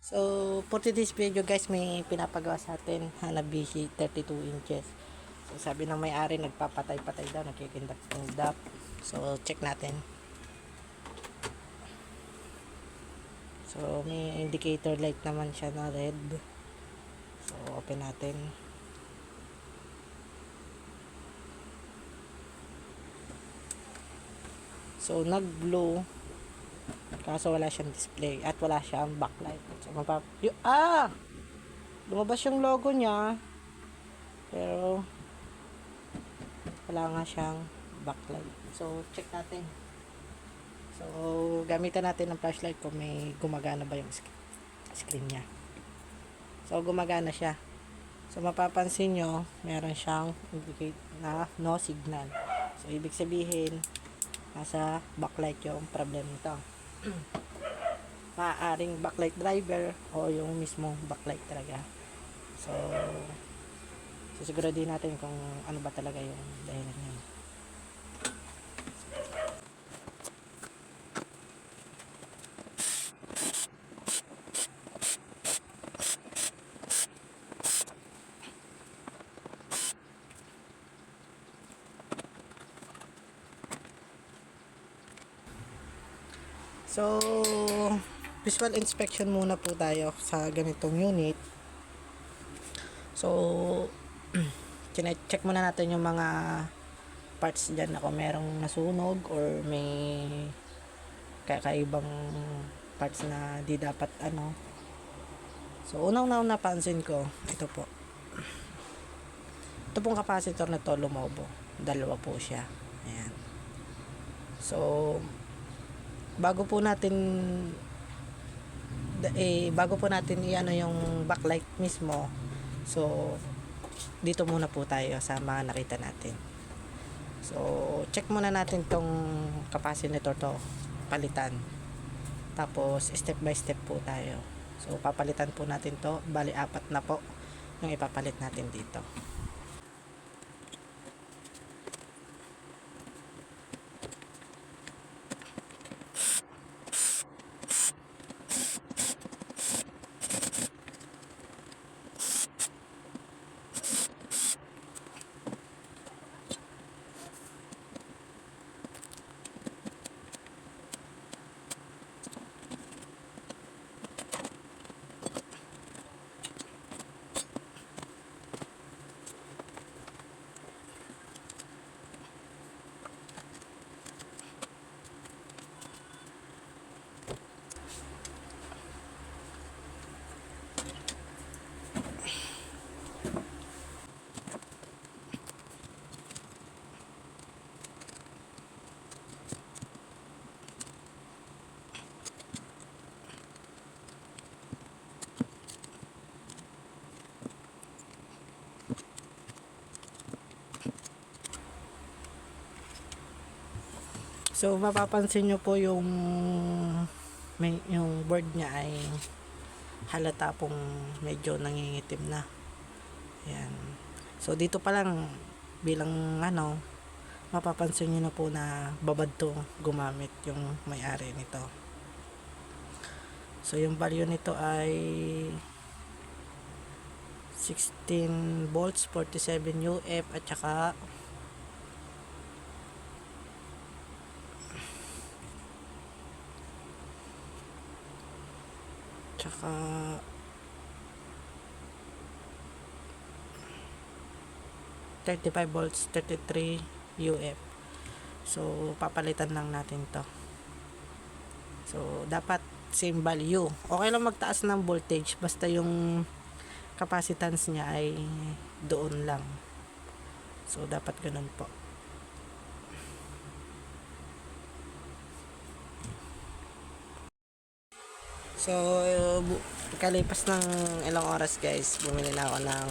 So, for today's video guys, may pinapagawa sa atin Hanabishi 32 inches. So, sabi ng may-ari, nagpapatay-patay daw, nagkikindak-kindak. So, check natin. So, may indicator light naman siya na red. So, open natin. So, nag-glow. Kaso wala siyang display at wala siyang backlight. So, lumabas yung logo niya. Pero, wala nga siyang backlight. So, check natin. So, gamitan natin ng flashlight kung may gumagana ba yung screen niya. So, gumagana siya. So, mapapansin nyo, meron siyang indicate na no signal. So, ibig sabihin, nasa backlight yung problem nito. Maaaring backlight driver o yung mismong backlight talaga. So, sisiguraduhin natin kung ano ba talaga yung dahilan niya. So, visual inspection muna po tayo sa ganitong unit. So, check muna natin yung mga parts dyan na kung merong nasunog or may kakaibang parts na di dapat ano. So, unang napansin ko, ito po. Ito pong capacitor na to lumobo. Dalawa po siya. Ayan. So, bago po natin iano yung backlight mismo, so dito muna po tayo sa mga nakita natin. So check muna natin tong capacitor to, palitan, tapos step by step po tayo. So papalitan po natin to, bali 4 na po yung ipapalit natin dito. So mapapansin nyo po yung board niya ay halata pong medyo nangingitim na. Ayan. So dito pa lang bilang mapapansin nyo na po na babad to gumamit yung may-ari nito. So yung value nito ay 16 volts 47 UF at saka tsaka 35 volts 33 UF. So papalitan lang natin to. So dapat same value. Okay lang magtaas ng voltage basta yung capacitance niya ay doon lang. So dapat ganun po. So, kalipas ng ilang oras guys, bumili na ako ng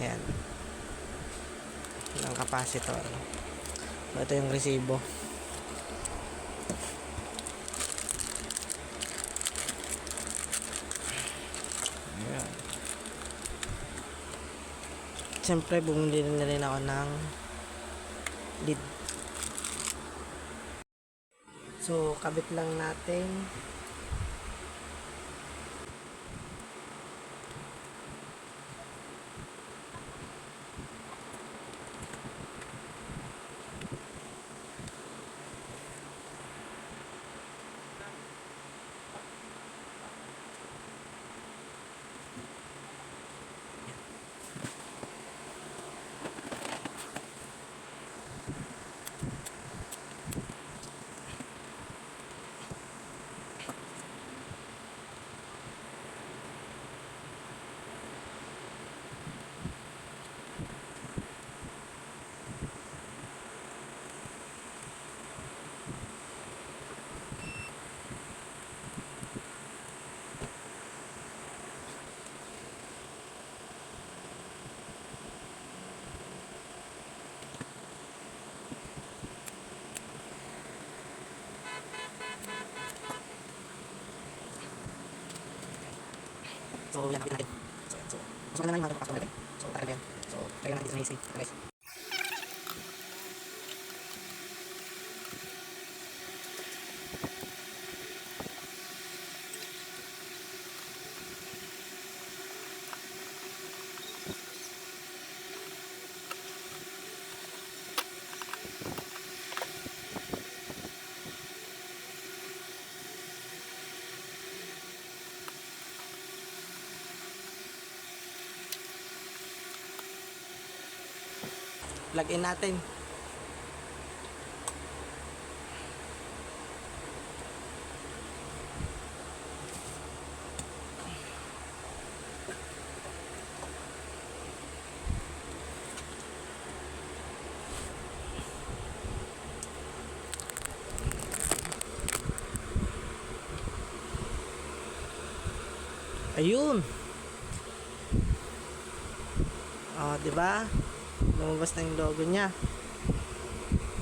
ayan, ng capacitor. Ito yung resibo. Ayan. Siyempre, bumili na rin ako ng lead. So, kabit lang natin. So, yan, nakita natin. So, yan. So, mas maganda na yung mga kapasok natin. So, tagal na yan. So, lagyan natin sa may AC. Guys. Plug in natin. Ayun. Oh, 'di ba? Lumabas na yung logo niya.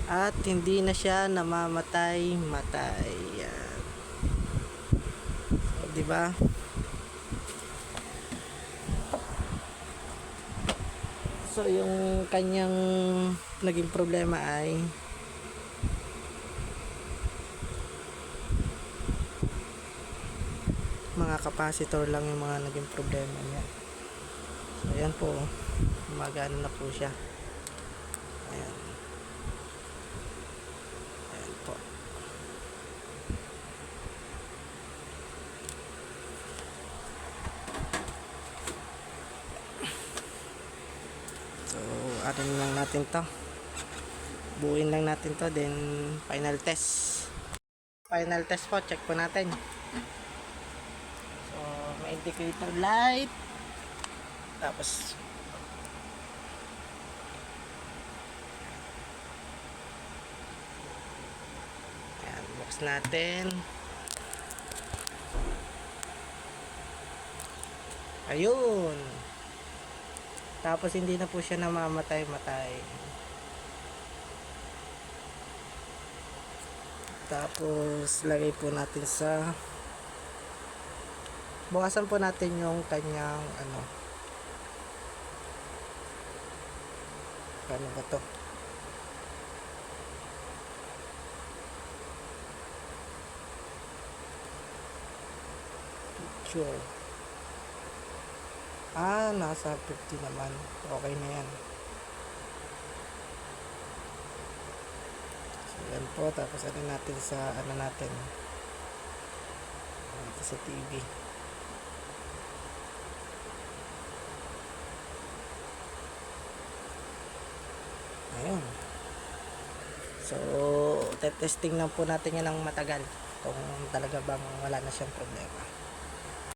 At hindi na siya namamatay-matay. Yan. So, 'di ba? So, yung kanyang naging problema ay mga capacitor lang yung mga naging problema niya. So, ayan po. Gumagana na po siya. Ayan. Ayan po. So, ano lang natin to. Buuin lang natin to. Then, final test. Final test po. Check po natin. So, may indicator light. Tapos, ayan, box natin. Ayun. Tapos, hindi na po siya namamatay-matay. Tapos, lagay po natin sa bukasan po natin yung kanyang ano ba to? Picture. Nasa 50 naman. Okay na yan. So, yan po. Tapos ano natin sa natin. Ito sa TV. Ayun. So, testing lang po natin yan ng matagal kung talaga bang wala na siyang problema.